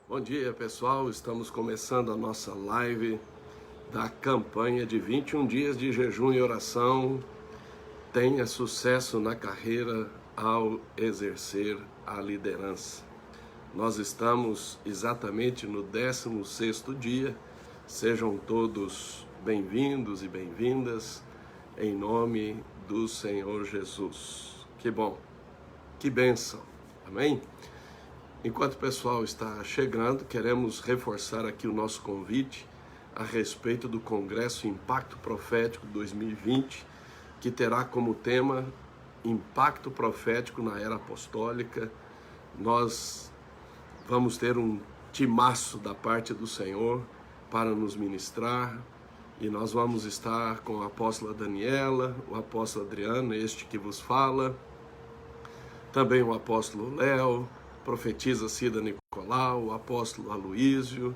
Bom dia, pessoal. Estamos começando a nossa live da campanha de 21 dias de jejum e oração. Tenha sucesso na carreira ao exercer a liderança. Nós estamos exatamente no 16º dia. Sejam todos bem-vindos e bem-vindas em nome do Senhor Jesus. Que bom, que bênção. Amém? Enquanto o pessoal está chegando, queremos reforçar aqui o nosso convite a respeito do Congresso Impacto Profético 2020, que terá como tema Impacto Profético na Era Apostólica. Nós vamos ter um timaço da parte do Senhor para nos ministrar, e nós vamos estar com a apóstola Daniela, o apóstolo Adriano, este que vos fala, também o apóstolo Léo, profetisa Cida Nicolau, o apóstolo Aloísio.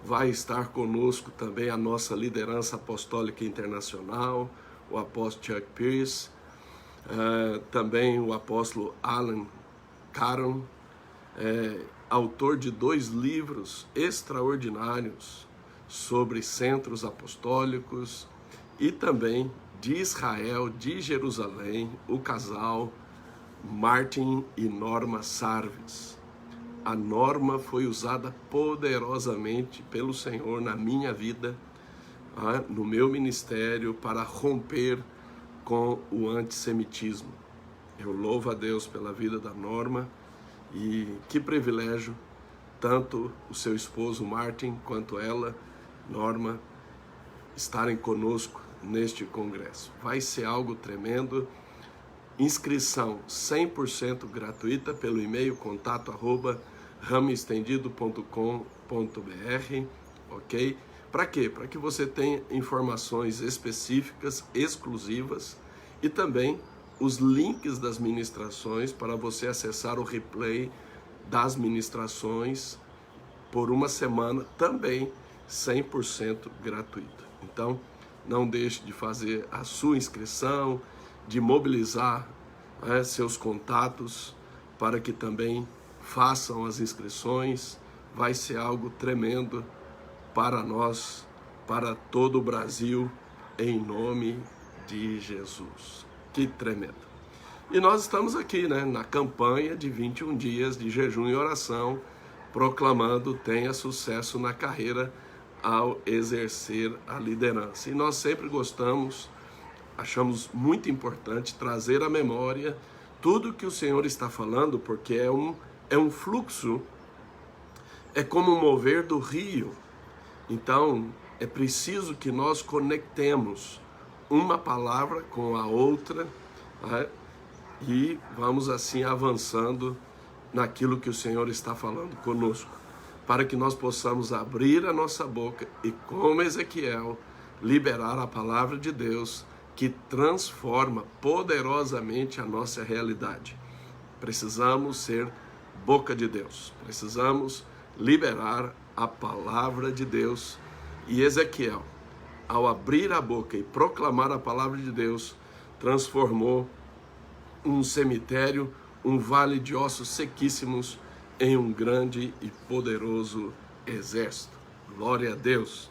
Vai estar conosco também a nossa liderança apostólica internacional, o apóstolo Chuck Pierce, também o apóstolo Alan Caron, autor de 2 livros extraordinários sobre centros apostólicos, e também de Israel, de Jerusalém, o casal Martin e Norma Sarves. A Norma foi usada poderosamente pelo Senhor na minha vida, no meu ministério, para romper com o antissemitismo. Eu louvo a Deus pela vida da Norma, e que privilégio, tanto o seu esposo Martin quanto ela, Norma, estarem conosco neste congresso. Vai ser algo tremendo. Inscrição 100% gratuita pelo e-mail contato@ramoestendido.com.br, ok? Para quê? Para que você tenha informações específicas, exclusivas, e também os links das ministrações para você acessar o replay das ministrações por uma semana, também 100% gratuito. Então, não deixe de fazer a sua inscrição, de mobilizar seus contatos para que também façam as inscrições. Vai ser algo tremendo para nós, para todo o Brasil, em nome de Jesus. Que tremendo! E nós estamos aqui, na campanha de 21 dias de jejum e oração, proclamando: tenha sucesso na carreira ao exercer a liderança. E nós sempre achamos muito importante trazer à memória tudo que o Senhor está falando, porque é um fluxo, é como o mover do rio. Então, é preciso que nós conectemos uma palavra com a outra, e vamos assim avançando naquilo que o Senhor está falando conosco, para que nós possamos abrir a nossa boca e, como Ezequiel, liberar a palavra de Deus, que transforma poderosamente a nossa realidade. Precisamos ser boca de Deus, precisamos liberar a palavra de Deus. E Ezequiel, ao abrir a boca e proclamar a palavra de Deus, transformou um cemitério, um vale de ossos sequíssimos, em um grande e poderoso exército. Glória a Deus!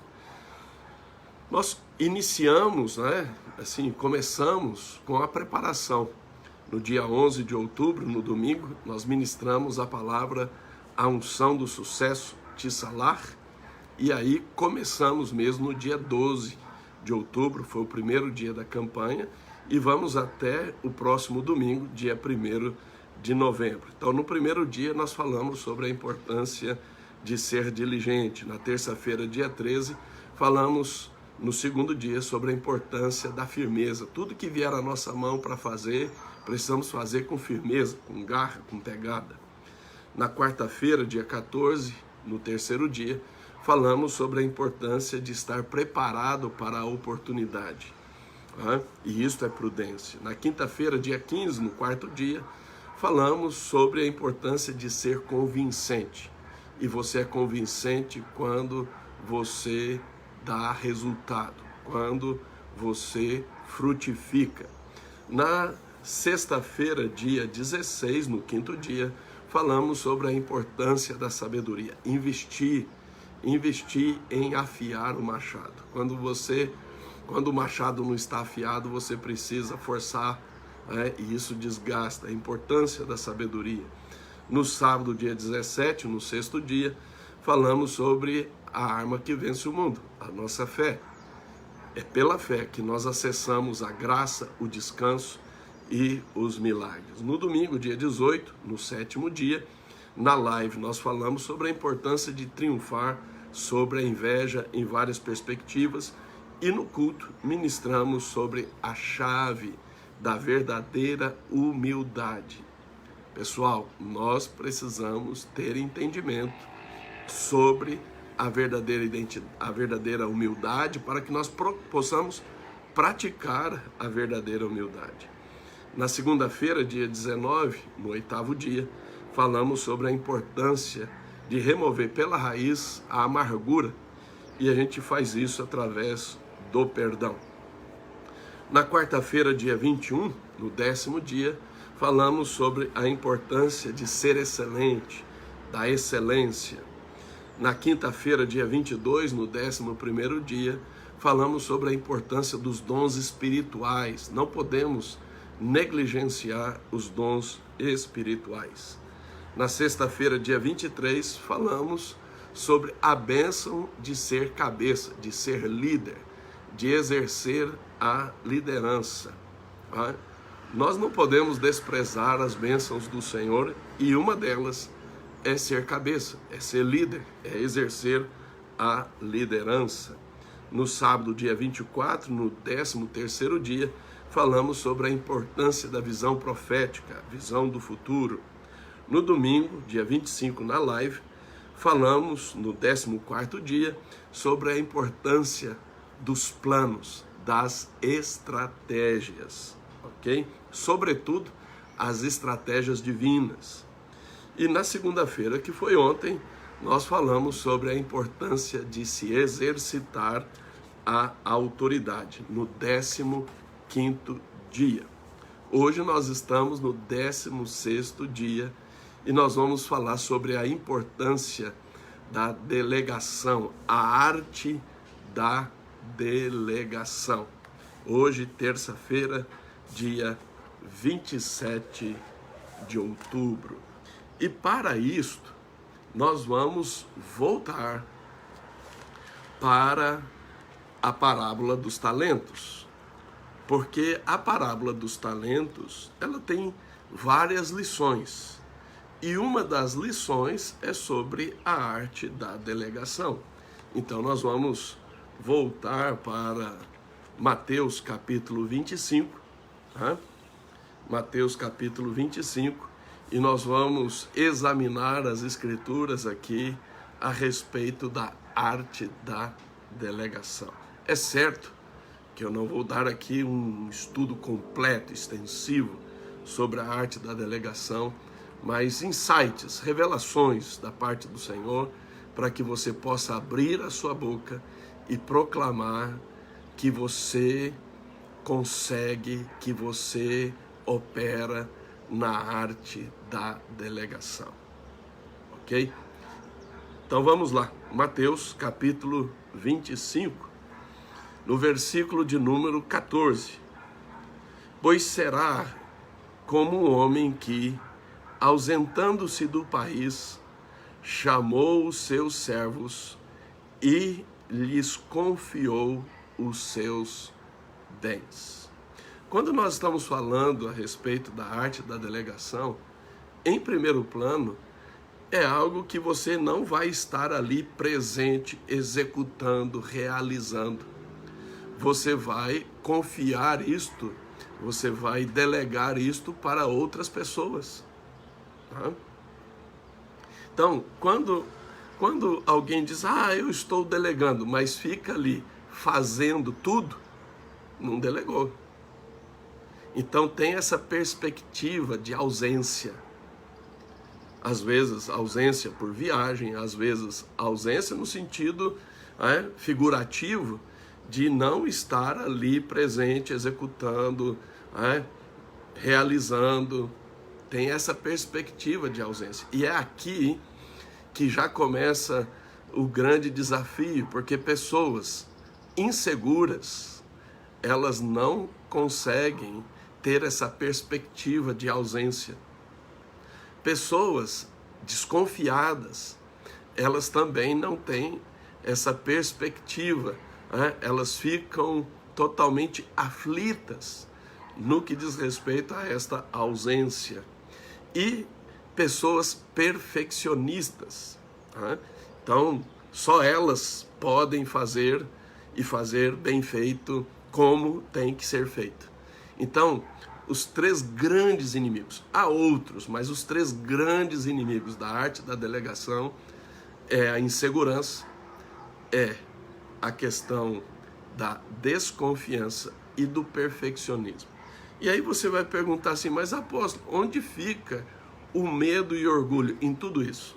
Nós iniciamos, começamos com a preparação. No dia 11 de outubro, no domingo, nós ministramos a palavra A Unção do Sucesso, Tissalar, e aí começamos mesmo no dia 12 de outubro, foi o primeiro dia da campanha, e vamos até o próximo domingo, dia 1º de novembro. Então, no primeiro dia, nós falamos sobre a importância de ser diligente. Na terça-feira, dia 13, falamos no segundo dia sobre a importância da firmeza. Tudo que vier à nossa mão para fazer, precisamos fazer com firmeza, com garra, com pegada. Na quarta-feira, dia 14, no terceiro dia, falamos sobre a importância de estar preparado para a oportunidade. E isto é prudência. Na quinta-feira, dia 15, no quarto dia, falamos sobre a importância de ser convincente. E você é convincente quando você dá resultado, quando você frutifica. Na sexta-feira, dia 16, no quinto dia, falamos sobre a importância da sabedoria, investir em afiar o machado. Quando o machado não está afiado, você precisa forçar, e isso desgasta. A importância da sabedoria. No sábado, dia 17, no sexto dia, falamos sobre a arma que vence o mundo, a nossa fé. É pela fé que nós acessamos a graça, o descanso e os milagres. No domingo, dia 18, no sétimo dia, na live nós falamos sobre a importância de triunfar sobre a inveja em várias perspectivas, e no culto ministramos sobre a chave da verdadeira humildade. Pessoal, nós precisamos ter entendimento sobre a verdadeira humildade para que nós possamos praticar a verdadeira humildade. Na segunda-feira, dia 19, no oitavo dia, falamos sobre a importância de remover pela raiz a amargura, e a gente faz isso através do perdão. Na quarta-feira, dia 21, no 10º dia, falamos sobre a importância de ser excelente, da excelência. Na quinta-feira, dia 22, no 11º dia, falamos sobre a importância dos dons espirituais. Não podemos negligenciar os dons espirituais. Na sexta-feira, dia 23, falamos sobre a bênção de ser cabeça, de ser líder, de exercer a liderança. Nós não podemos desprezar as bênçãos do Senhor, e uma delas é ser cabeça, é ser líder, é exercer a liderança. No sábado, dia 24, no 13º dia, falamos sobre a importância da visão profética, a visão do futuro. No domingo, dia 25, na live, falamos, no 14º dia, sobre a importância dos planos, das estratégias, ok? Sobretudo, as estratégias divinas. E na segunda-feira, que foi ontem, nós falamos sobre a importância de se exercitar a autoridade, no 15º dia. Hoje nós estamos no 16º dia, e nós vamos falar sobre a importância da delegação, a arte da delegação. Hoje, terça-feira, dia 27 de outubro. E para isto, nós vamos voltar para a parábola dos talentos. Porque a parábola dos talentos, ela tem várias lições. E uma das lições é sobre a arte da delegação. Então nós vamos voltar para Mateus capítulo 25, Mateus capítulo 25, e nós vamos examinar as escrituras aqui a respeito da arte da delegação. É certo que eu não vou dar aqui um estudo completo, extensivo, sobre a arte da delegação, mas insights, revelações da parte do Senhor, para que você possa abrir a sua boca e proclamar que você consegue, que você opera na arte da delegação, ok? Então vamos lá, Mateus capítulo 25, no versículo de número 14. Pois será como um homem que, ausentando-se do país, chamou os seus servos e lhes confiou os seus bens. Quando nós estamos falando a respeito da arte da delegação, em primeiro plano, é algo que você não vai estar ali presente, executando, realizando. Você vai confiar isto, você vai delegar isto para outras pessoas. Então, quando alguém diz, eu estou delegando, mas fica ali fazendo tudo, não delegou. Então tem essa perspectiva de ausência. Às vezes ausência por viagem, às vezes ausência no sentido figurativo de não estar ali presente, executando, realizando. tem essa perspectiva de ausência. E é aqui que já começa o grande desafio, porque pessoas inseguras, elas não conseguem ter essa perspectiva de ausência. Pessoas desconfiadas, elas também não têm essa perspectiva, né? Elas ficam totalmente aflitas no que diz respeito a esta ausência. E pessoas perfeccionistas, né? Então, só elas podem fazer e fazer bem feito como tem que ser feito. Então, os três grandes inimigos, há outros, mas os três grandes inimigos da arte da delegação é a insegurança, é a questão da desconfiança e do perfeccionismo. E aí você vai perguntar assim, mas apóstolo, onde fica o medo e o orgulho em tudo isso?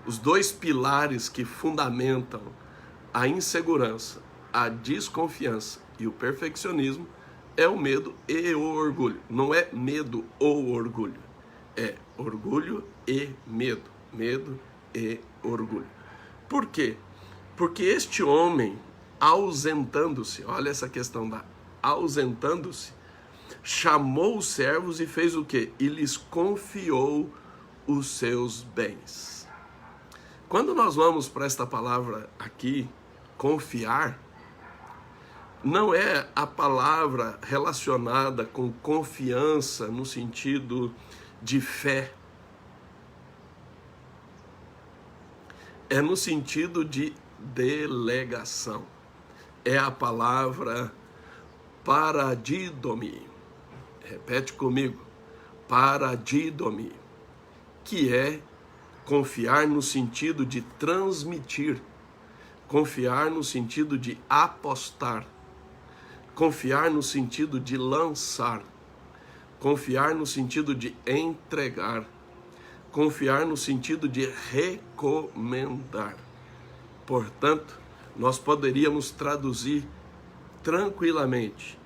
Os dois pilares que fundamentam a insegurança, a desconfiança e o perfeccionismo é o medo e o orgulho. Não é medo ou orgulho, é orgulho e medo. Medo e orgulho. Por quê? Porque este homem, ausentando-se, olha essa questão da ausentando-se, chamou os servos e fez o quê? E lhes confiou os seus bens. Quando nós vamos para esta palavra aqui, confiar, não é a palavra relacionada com confiança no sentido de fé. É no sentido de delegação. É a palavra paradidomi. Repete comigo. Paradidomi. Que é confiar no sentido de transmitir. Confiar no sentido de apostar. Confiar no sentido de lançar. Confiar no sentido de entregar. Confiar no sentido de recomendar. Portanto, nós poderíamos traduzir tranquilamente,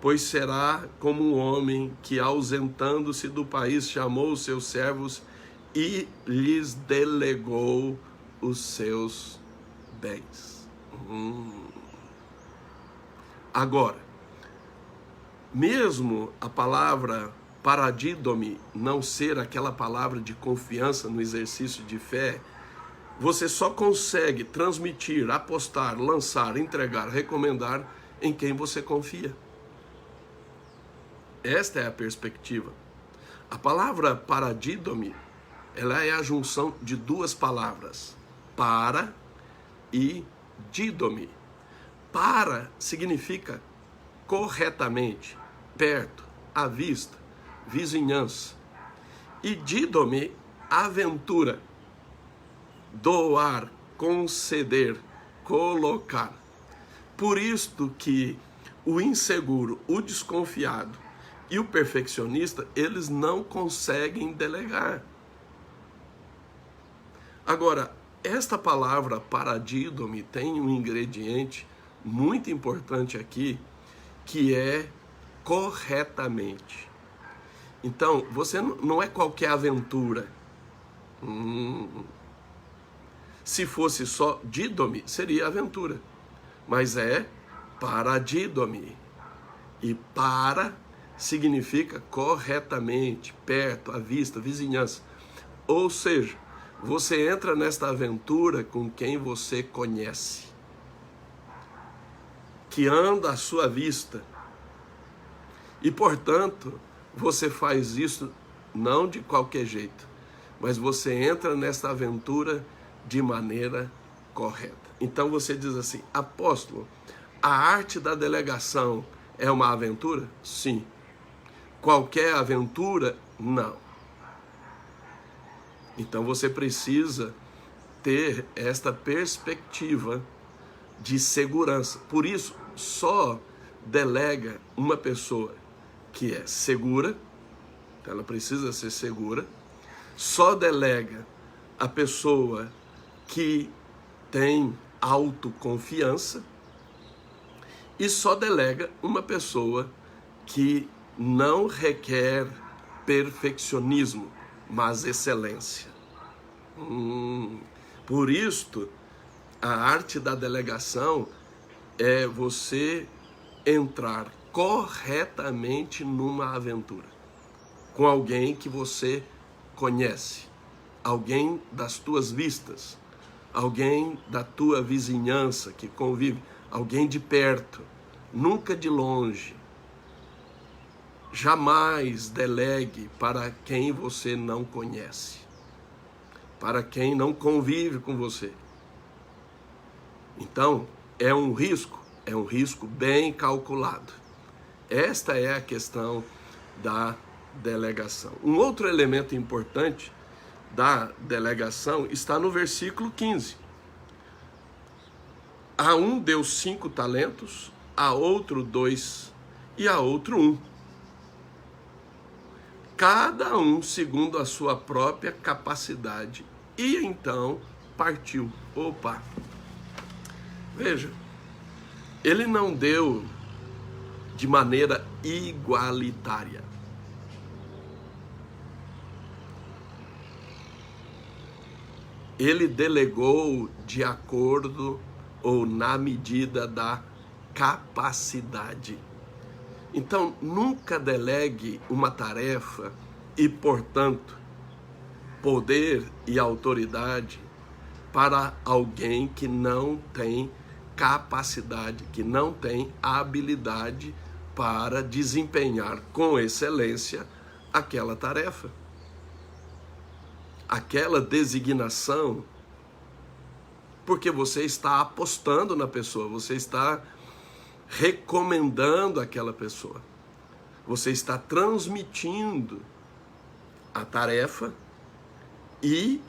pois será como um homem que, ausentando-se do país, chamou os seus servos e lhes delegou os seus bens. Agora, mesmo a palavra paradidomi não ser aquela palavra de confiança no exercício de fé, você só consegue transmitir, apostar, lançar, entregar, recomendar em quem você confia. Esta é a perspectiva. A palavra paradidomi, ela é a junção de duas palavras, para e didomi. Para significa corretamente, perto, à vista, vizinhança. E didomi, aventura, doar, conceder, colocar. Por isto que o inseguro, o desconfiado e o perfeccionista, eles não conseguem delegar. Agora, esta palavra paradidomi tem um ingrediente muito importante aqui, que é corretamente. Então, você não é qualquer aventura. Se fosse só didomi, seria aventura. Mas é paradidomi. E para significa corretamente, perto, à vista, vizinhança. Ou seja, você entra nesta aventura com quem você conhece, que anda à sua vista. E, portanto, você faz isso não de qualquer jeito, mas você entra nessa aventura de maneira correta. Então você diz assim, apóstolo, a arte da delegação é uma aventura? Sim. Qualquer aventura? Não. Então você precisa ter esta perspectiva de segurança. Por isso, só delega uma pessoa que é segura, então ela precisa ser segura, só delega a pessoa que tem autoconfiança e só delega uma pessoa que não requer perfeccionismo, mas excelência. Por isto, a arte da delegação é você entrar corretamente numa aventura com alguém que você conhece, alguém das tuas vistas, alguém da tua vizinhança que convive, alguém de perto, nunca de longe. Jamais delegue para quem você não conhece, para quem não convive com você. Então, é um risco bem calculado. Esta é a questão da delegação. Um outro elemento importante da delegação está no versículo 15. A um deu 5 talentos, a outro 2 e a outro 1. Cada um segundo a sua própria capacidade. E então partiu. Opa! Veja, ele não deu de maneira igualitária. Ele delegou de acordo ou na medida da capacidade. Então, nunca delegue uma tarefa e, portanto, poder e autoridade para alguém que não tem capacidade, que não tem habilidade para desempenhar com excelência aquela tarefa. Aquela designação, porque você está apostando na pessoa, você está recomendando aquela pessoa, você está transmitindo a tarefa e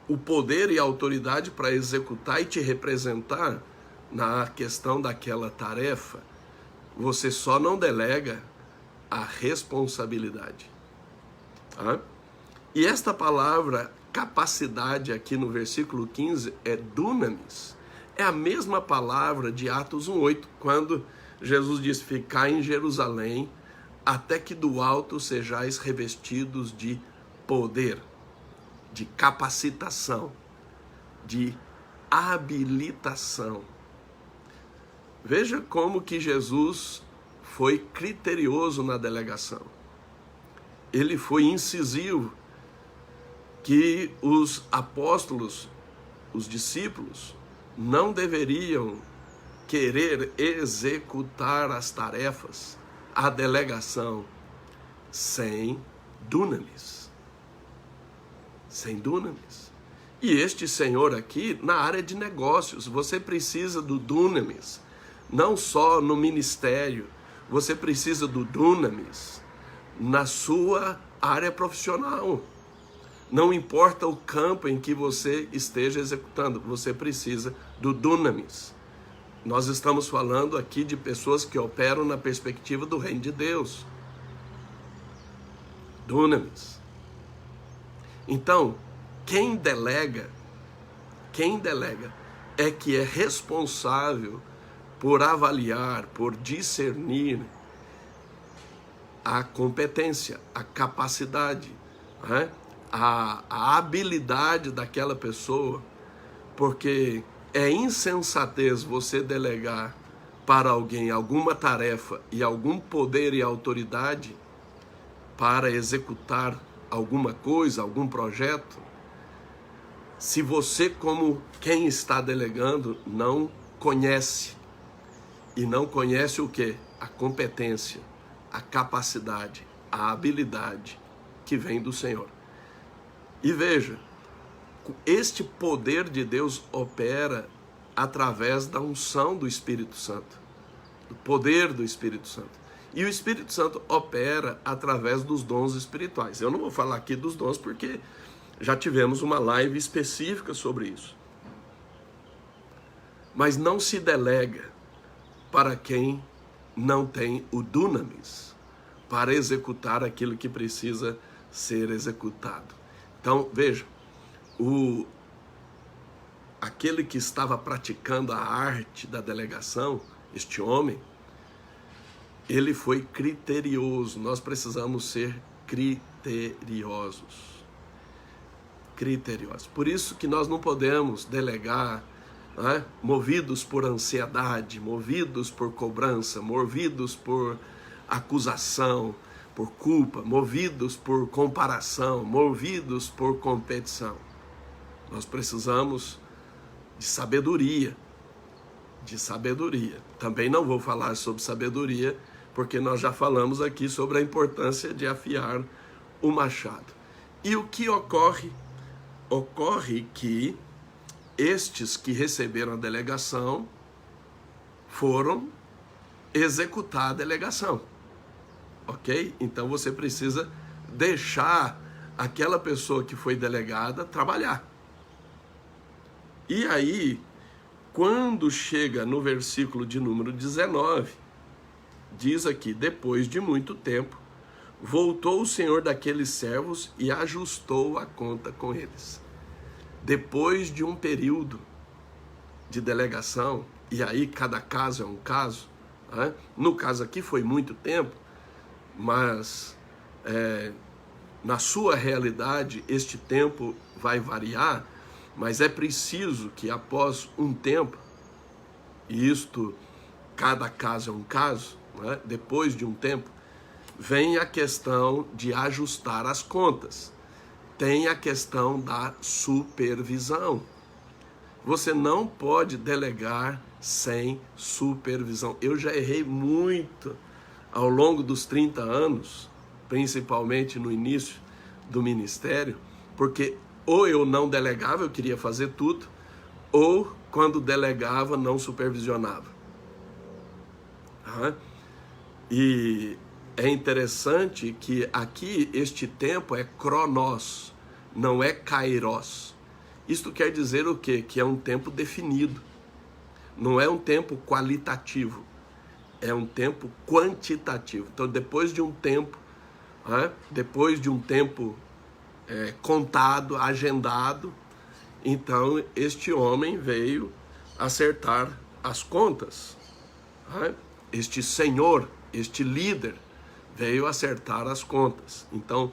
o poder e a autoridade para executar e te representar na questão daquela tarefa. Você só não delega a responsabilidade. Tá? E esta palavra capacidade aqui no versículo 15 é dunamis. É a mesma palavra de Atos 1:8, quando Jesus diz: ficai em Jerusalém até que do alto sejais revestidos de poder, de capacitação, de habilitação. Veja como que Jesus foi criterioso na delegação. Ele foi incisivo que os apóstolos, os discípulos, não deveriam querer executar as tarefas, a delegação, sem dunamis. Sem dunamis. E este senhor aqui, na área de negócios, você precisa do dunamis. Não só no ministério, você precisa do dunamis na sua área profissional. Não importa o campo em que você esteja executando, você precisa do dunamis. Nós estamos falando aqui de pessoas que operam na perspectiva do reino de Deus. Dunamis. Então, quem delega é que é responsável por avaliar, por discernir a competência, a capacidade, né? a habilidade daquela pessoa, porque é insensatez você delegar para alguém alguma tarefa e algum poder e autoridade para executar alguma coisa, algum projeto, se você, como quem está delegando, não conhece. E não conhece o quê? A competência, a capacidade, a habilidade que vem do Senhor. E veja, este poder de Deus opera através da unção do Espírito Santo, do poder do Espírito Santo. E o Espírito Santo opera através dos dons espirituais. Eu não vou falar aqui dos dons porque já tivemos uma live específica sobre isso. Mas não se delega para quem não tem o dunamis para executar aquilo que precisa ser executado. Então, veja, aquele que estava praticando a arte da delegação, este homem, ele foi criterioso. Nós precisamos ser criteriosos. Criteriosos. Por isso que nós não podemos delegar, né, movidos por ansiedade, movidos por cobrança, movidos por acusação, por culpa, movidos por comparação, movidos por competição. Nós precisamos de sabedoria. De sabedoria. Também não vou falar sobre sabedoria, porque nós já falamos aqui sobre a importância de afiar o machado. E o que ocorre? Ocorre que estes que receberam a delegação foram executar a delegação, ok? Então você precisa deixar aquela pessoa que foi delegada trabalhar. E aí, quando chega no versículo de número 19, diz aqui, depois de muito tempo, voltou o senhor daqueles servos e ajustou a conta com eles. Depois de um período de delegação, e aí cada caso é um caso, né? No caso aqui foi muito tempo, mas na sua realidade este tempo vai variar, mas é preciso que após um tempo, e isto, cada caso é um caso, né? Depois de um tempo, vem a questão de ajustar as contas. Tem a questão da supervisão. Você não pode delegar sem supervisão. Eu já errei muito ao longo dos 30 anos, principalmente no início do ministério, porque ou eu não delegava, eu queria fazer tudo, ou quando delegava, não supervisionava. E é interessante que aqui este tempo é cronos, não é kairos. Isto quer dizer o quê? Que é um tempo definido. Não é um tempo qualitativo, é um tempo quantitativo. Então, depois de um tempo, contado, agendado, então este homem veio acertar as contas. Este senhor, este líder, veio acertar as contas. Então,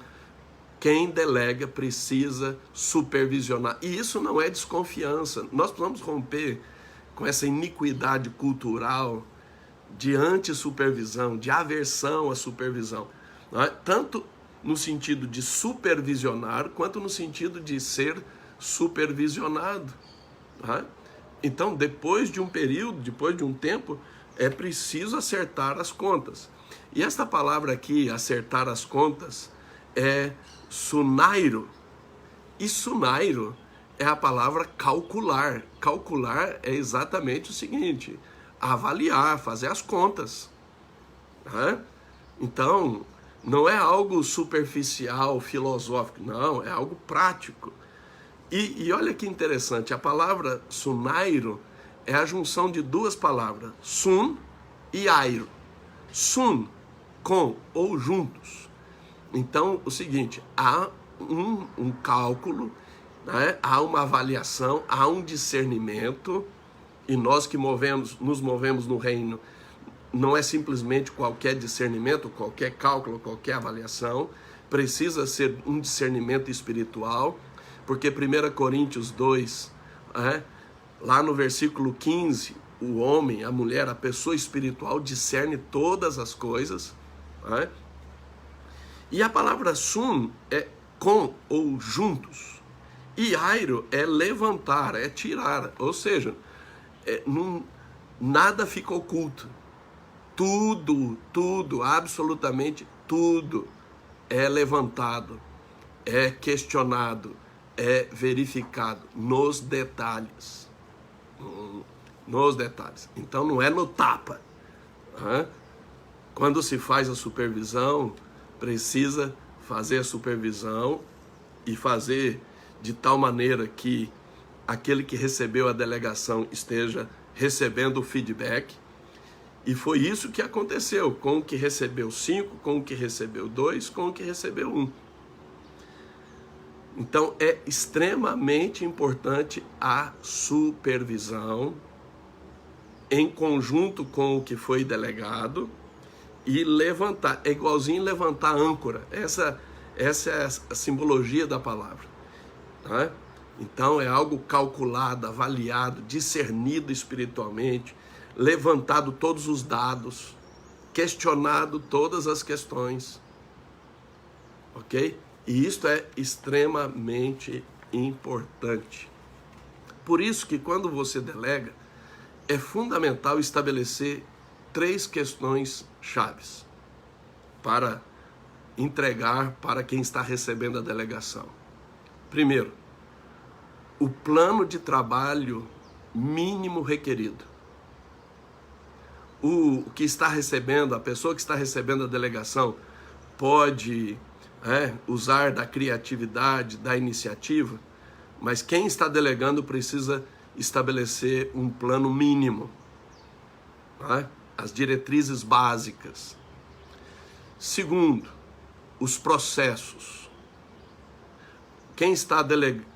quem delega precisa supervisionar. E isso não é desconfiança. Nós precisamos romper com essa iniquidade cultural de anti-supervisão, de aversão à supervisão. Tanto no sentido de supervisionar, quanto no sentido de ser supervisionado. Então, depois de um período, depois de um tempo, é preciso acertar as contas. E esta palavra aqui, acertar as contas, é sunairo. E sunairo é a palavra calcular. Calcular é exatamente o seguinte: avaliar, fazer as contas. Então, não é algo superficial, filosófico, não, é algo prático. E olha que interessante, a palavra sunairo é a junção de duas palavras, sun e airo. Sun, com ou juntos. Então, o seguinte, há um cálculo, né? Há uma avaliação, há um discernimento, e nós que nos movemos no reino, não é simplesmente qualquer discernimento, qualquer cálculo, qualquer avaliação, precisa ser um discernimento espiritual, porque 1 Coríntios 2, lá no versículo 15, o homem, a mulher, a pessoa espiritual discerne todas as coisas. E a palavra sun é com ou juntos. E airo é levantar, é tirar. Ou seja, nada fica oculto. Tudo, absolutamente tudo é levantado, é questionado, é verificado nos detalhes. Nos detalhes. Então não é no tapa. Quando se faz a supervisão, precisa fazer a supervisão e fazer de tal maneira que aquele que recebeu a delegação esteja recebendo o feedback. E foi isso que aconteceu com o que recebeu 5, com o que recebeu 2, com o que recebeu 1. Então é extremamente importante a supervisão em conjunto com o que foi delegado e levantar. É igualzinho levantar âncora. Essa é a simbologia da palavra. Tá? Então é algo calculado, avaliado, discernido espiritualmente, levantado todos os dados, questionado todas as questões. Ok? E isto é extremamente importante. Por isso que quando você delega, é fundamental estabelecer 3 questões chaves para entregar para quem está recebendo a delegação. Primeiro, o plano de trabalho mínimo requerido. O que está recebendo, a pessoa que está recebendo a delegação, pode usar da criatividade, da iniciativa, mas quem está delegando precisa estabelecer um plano mínimo, as diretrizes básicas. Segundo, os processos. Quem está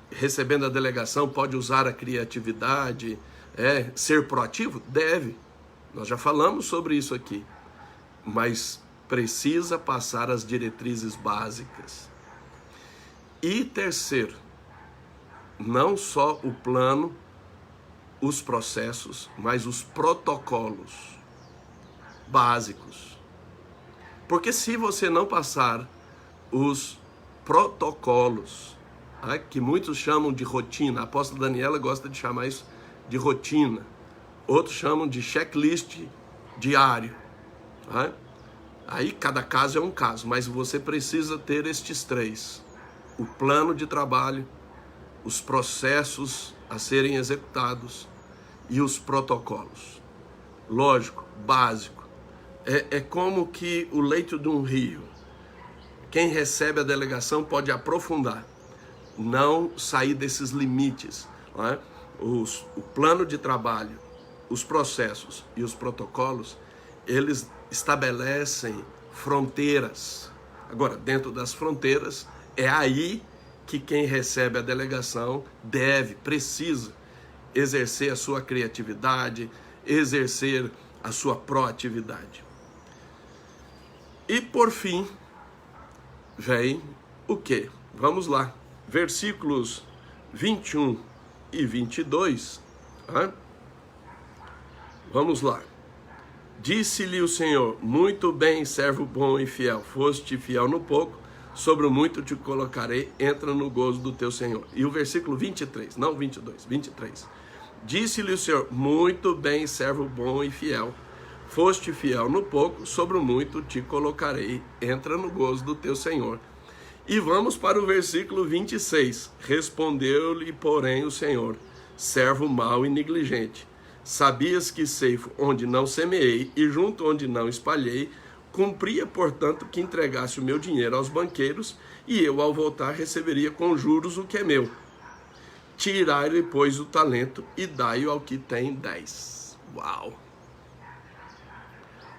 recebendo a delegação pode usar a criatividade, ser proativo? Deve. Nós já falamos sobre isso aqui. Mas precisa passar as diretrizes básicas. E terceiro, não só o plano, os processos, mas os protocolos básicos. Porque se você não passar os protocolos, que muitos chamam de rotina, a apóstola Daniela gosta de chamar isso de rotina, outros chamam de checklist diário. Aí cada caso é um caso, mas você precisa ter estes 3. O plano de trabalho, os processos a serem executados e os protocolos. Lógico, básico. É como que o leito de um rio. Quem recebe a delegação pode aprofundar, não sair desses limites. O plano de trabalho, os processos e os protocolos, eles estabelecem fronteiras. Agora, dentro das fronteiras, é aí que quem recebe a delegação precisa exercer a sua criatividade, exercer a sua proatividade. E por fim, vem o quê? Vamos lá. Versículos 21 e 22. Vamos lá. Disse-lhe o Senhor: muito bem, servo bom e fiel. Foste fiel no pouco, sobre o muito te colocarei, entra no gozo do teu Senhor. E o versículo 23, não 22, 23. Disse-lhe o Senhor: muito bem, servo bom e fiel. Foste fiel no pouco, sobre o muito te colocarei, entra no gozo do teu Senhor. E vamos para o versículo 26. Respondeu-lhe, porém, o Senhor: servo mau e negligente. Sabias que ceifo onde não semeei e junto onde não espalhei, cumpria, portanto, que entregasse o meu dinheiro aos banqueiros, e eu, ao voltar, receberia com juros o que é meu. Tirai-lhe, pois, o talento e dai-o ao que tem 10. Uau!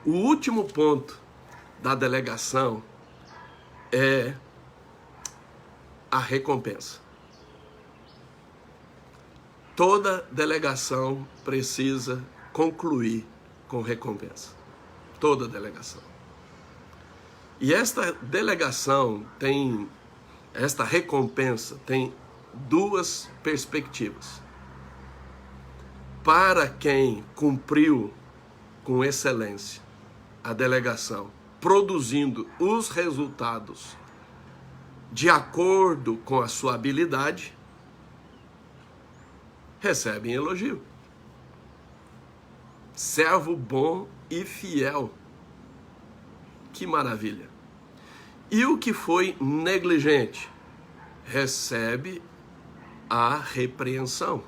O último ponto da delegação é a recompensa. Toda delegação precisa concluir com recompensa. Toda delegação. E esta delegação esta recompensa tem 2 perspectivas. Para quem cumpriu com excelência a delegação, produzindo os resultados de acordo com a sua habilidade, recebem elogio. Servo bom e fiel. Que maravilha. E o que foi negligente recebe a repreensão.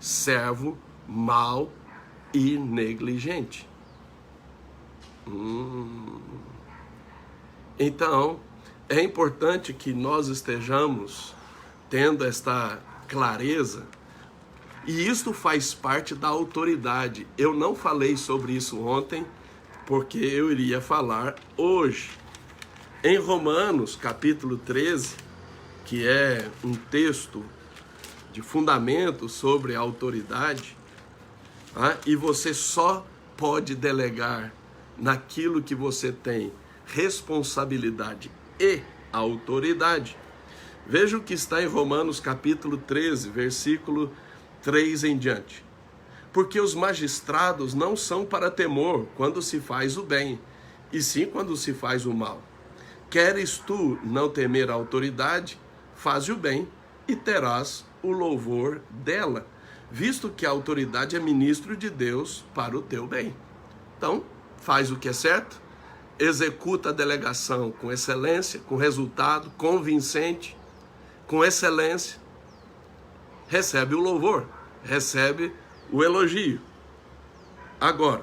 Servo mau e negligente. Então, é importante que nós estejamos tendo esta clareza, e isto faz parte da autoridade. Eu não falei sobre isso ontem, porque eu iria falar hoje. Em Romanos, capítulo 13, que é um texto de fundamento sobre a autoridade, e você só pode delegar naquilo que você tem responsabilidade e autoridade. Veja o que está em Romanos capítulo 13, versículo 3 em diante. Porque os magistrados não são para temor quando se faz o bem, e sim quando se faz o mal. Queres tu não temer a autoridade, faze o bem e terás o louvor dela, visto que a autoridade é ministro de Deus para o teu bem. Então, faz o que é certo, executa a delegação com excelência, com resultado convincente, com excelência, recebe o louvor, recebe o elogio. Agora,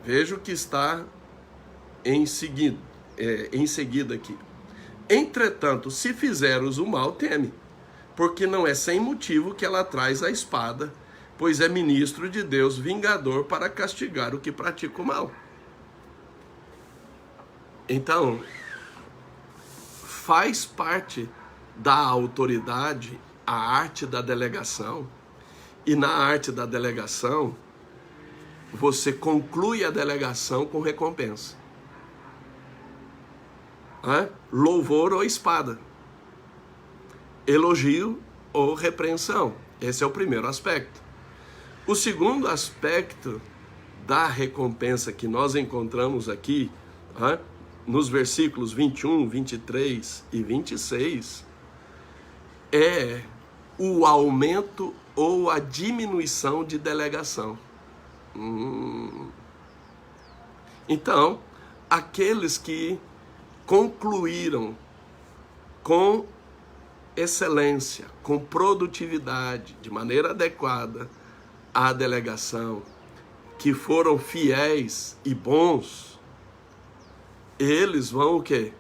veja o que está em seguida aqui. Entretanto, se fizeres o mal, teme, porque não é sem motivo que ela traz a espada, pois é ministro de Deus, vingador para castigar o que pratica o mal. Então, faz parte da autoridade a arte da delegação, e na arte da delegação, você conclui a delegação com recompensa. Louvor ou espada, elogio ou repreensão. Esse é o primeiro aspecto. O segundo aspecto da recompensa que nós encontramos aqui, nos versículos 21, 23 e 26, é o aumento ou a diminuição de delegação. Então, aqueles que concluíram com excelência, com produtividade, de maneira adequada a delegação, que foram fiéis e bons, eles vão o quê?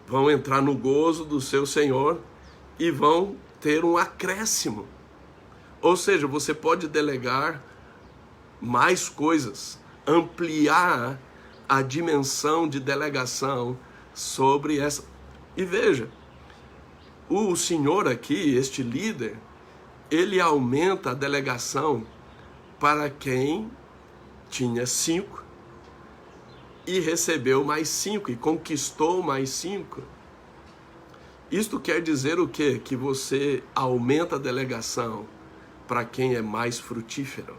Vão entrar no gozo do seu Senhor e vão ter um acréscimo. Ou seja, você pode delegar mais coisas, ampliar a dimensão de delegação sobre essa. E veja, o senhor aqui, este líder, ele aumenta a delegação para quem tinha 5 e recebeu mais 5 e conquistou mais 5. Isto quer dizer o quê? Que você aumenta a delegação para quem é mais frutífero.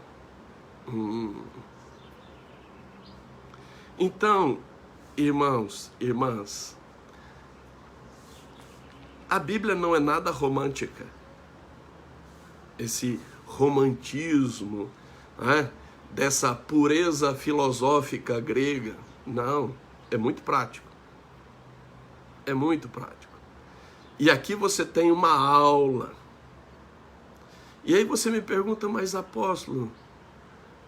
Então, irmãos, irmãs, a Bíblia não é nada romântica. Esse romantismo, dessa pureza filosófica grega, não, é muito prático. É muito prático. E aqui você tem uma aula. E aí você me pergunta, mas apóstolo,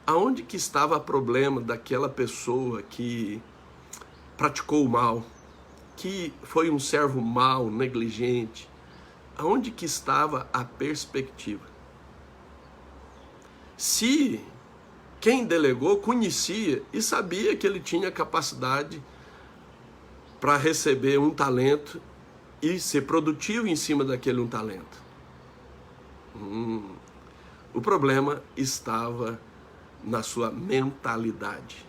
aonde que estava o problema daquela pessoa que praticou o mal, que foi um servo mau, negligente? Aonde que estava a perspectiva? Se quem delegou conhecia e sabia que ele tinha capacidade para receber um talento e ser produtivo em cima daquele um talento. O problema estava na sua mentalidade,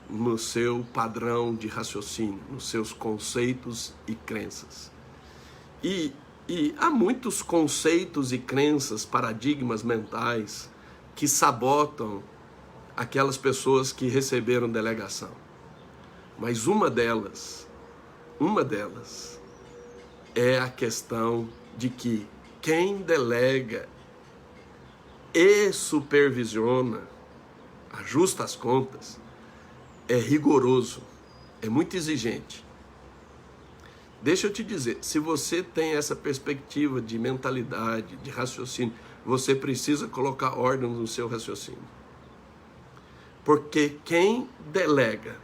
no seu padrão de raciocínio, nos seus conceitos e crenças. E há muitos conceitos e crenças, paradigmas mentais que sabotam aquelas pessoas que receberam delegação. Mas uma delas é a questão de que quem delega e supervisiona, ajusta as contas, é rigoroso, é muito exigente. Deixa eu te dizer, se você tem essa perspectiva de mentalidade, de raciocínio, você precisa colocar ordem no seu raciocínio. Porque quem delega,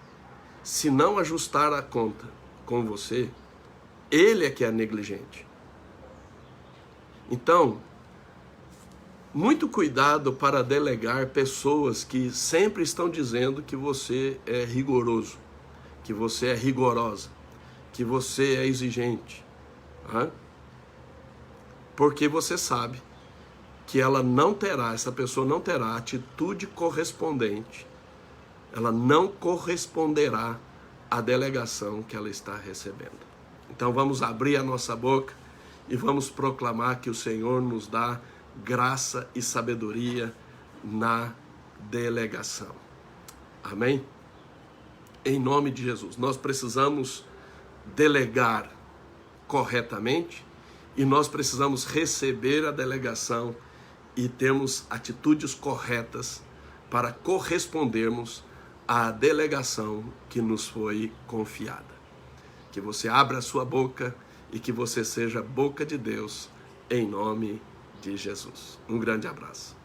se não ajustar a conta com você, ele é que é negligente. Então, muito cuidado para delegar pessoas que sempre estão dizendo que você é rigoroso, que você é rigorosa, que você é exigente. Porque você sabe que essa pessoa não terá a atitude correspondente ela não corresponderá à delegação que ela está recebendo. Então vamos abrir a nossa boca e vamos proclamar que o Senhor nos dá graça e sabedoria na delegação. Amém? Em nome de Jesus. Nós precisamos delegar corretamente e nós precisamos receber a delegação e termos atitudes corretas para correspondermos à delegação que nos foi confiada. Que você abra a sua boca e que você seja boca de Deus, em nome de Jesus. Um grande abraço.